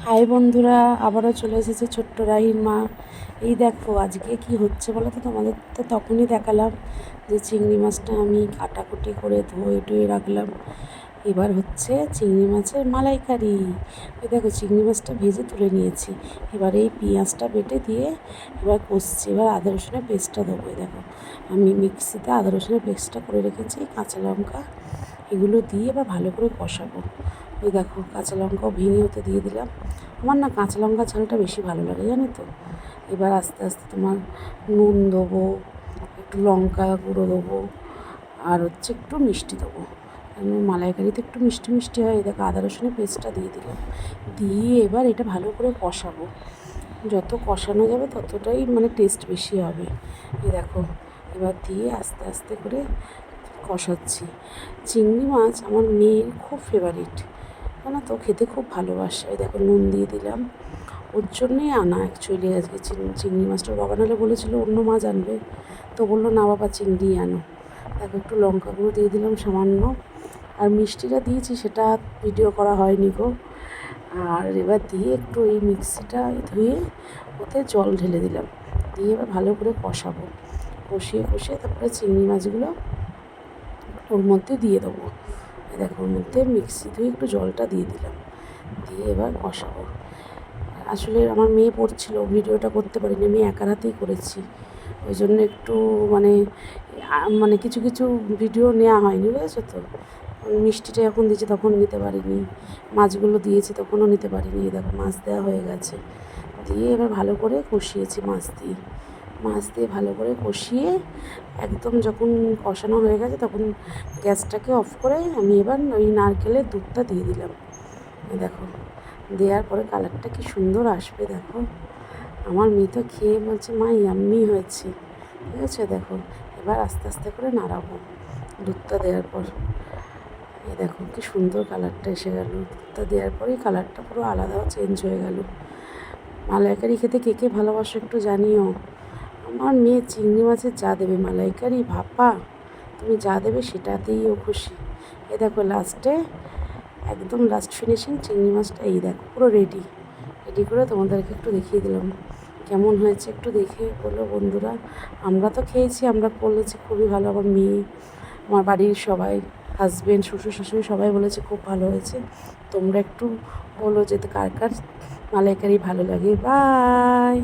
High বন্ধুরা, আবারও চলে এসেছে ছোট্ট রাহির মা। এই দেখো আজকে কি হচ্ছে বলো তো, তোমাদের তো তখনই দেখালাম যে চিংড়ি মাছটা আমি কাটাকুটি করে ধুয়ে টুয়ে রাখলাম। এবার হচ্ছে চিংড়ি মাছের মালাইকারি। এই দেখো চিংড়ি মাছটা ভেজে তুলে নিয়েছি। এবার এই পেঁয়াজটা বেটে দিয়ে এবার কষছি। এবার আদা রসুনের পেস্টটা দেবো। দেখো আমি মিক্সিতে আদা রসুনের পেস্টটা করে রেখেছি, কাঁচা লঙ্কা এগুলো দিয়ে এবার ভালো করে কষাবো। ওই দেখো কাঁচা লঙ্কাও ভেঙে ওতে দিয়ে দিলাম। আমার না কাঁচা লঙ্কা ঝালটা বেশি ভালো লাগে, জানো তো। এবার আস্তে আস্তে তোমার নুন দেবো, একটু লঙ্কা গুঁড়ো দেবো, আর হচ্ছে একটু মিষ্টি দেবো। মালাইকারিতে একটু মিষ্টি মিষ্টি হয়। দেখো আদা রসুনের পেস্টটা দিয়ে দিলাম, দিয়ে এবার এটা ভালো করে কষাবো। যত কষানো যাবে ততটাই মানে টেস্ট বেশি হবে। এই দেখো এবার দিয়ে আস্তে আস্তে করে কষাচ্ছি। চিংড়ি মাছ আমার মেয়ের খুব ফেভারিট, জানো তো, খেতে খুব ভালোবাসে। এই দেখো নুন দিয়ে দিলাম, ওর জন্যেই আনা অ্যাকচুয়ালি আজকে চিংড়ি মাছটা। বাবা নাহলে বলেছিল অন্য মাছ আনবে, তো বললো না বাবা চিংড়ি আনো। দেখো একটু লঙ্কা গুঁড়ো দিয়ে দিলাম সামান্য, আর মিষ্টিটা দিয়েছি সেটা ভিডিও করা হয়নি গো। আর এবার দিয়ে একটু এই মিক্সিটা ধুয়ে ওতে জল ঢেলে দিলাম, দিয়ে এবার ভালো করে কষাবো। কষিয়ে কষিয়ে তারপরে চিংড়ি মাছগুলো ওর মধ্যে দিয়ে দেবো। দেখো ওর মধ্যে মিক্সি ধুয়ে একটু জলটা দিয়ে দিলাম, দিয়ে এবার কষাবো। আসলে আমার মেয়ে পড়ছিল, ভিডিওটা করতে পারিনি, আমি একার হাতেই করেছি। ওই জন্য একটু মানে মানে কিছু কিছু ভিডিও নেওয়া হয়নি, বুঝেছো তো। মিষ্টিটা যখন দিয়েছি তখন নিতে পারিনি, মাছগুলো দিয়েছি তখনও নিতে পারিনি। দেখো মাছ দেওয়া হয়ে গেছে, দিয়ে এবার ভালো করে কষিয়েছি মাছ দিয়ে ভালো করে কষিয়ে একদম যখন কষানো হয়ে গেছে তখন গ্যাসটাকে অফ করে আমি এবার ওই নারকেলের দুধটা দিয়ে দিলাম। দেখো দেওয়ার পরে কালারটা কি সুন্দর আসবে। দেখো আমার মেয়ে তো খেয়ে বলছে মা ইয়াম্মি হয়েছে, ঠিক আছে। দেখো এবার আস্তে আস্তে করে নাড়াবো দুধটা দেওয়ার পর। এই দেখো কি সুন্দর কালারটা এসে গেল। দুধটা দেওয়ার পরেই কালারটা পুরো আলাদা চেঞ্জ হয়ে গেল। মালাইকারি খেতে কে কে ভালোবাসো একটু জানিও। আমার মেয়ে চিংড়ি মাছের যা দেবে, মালাইকারি ভাপা তুমি যা দেবে সেটাতেই ও খুশি। এ দেখো লাস্টে একদম লাস্ট ফিনিশিং চিংড়ি মাছটা এই দেখো পুরো রেডি করে তোমাদেরকে একটু দেখিয়ে দিলাম কেমন হয়েছে। একটু দেখে বলো বন্ধুরা। আমরা তো খেয়েছি, আমরা বলেছি খুবই ভালো। আমার মেয়ে, আমার বাড়ির সবাই, হাজব্যান্ড, শ্বশুর শাশুড়ি সবাই বলেছে খুব ভালো হয়েছে। তোমরা একটু বলো যে কার কার মালাইকারি ভালো লাগে। বাই।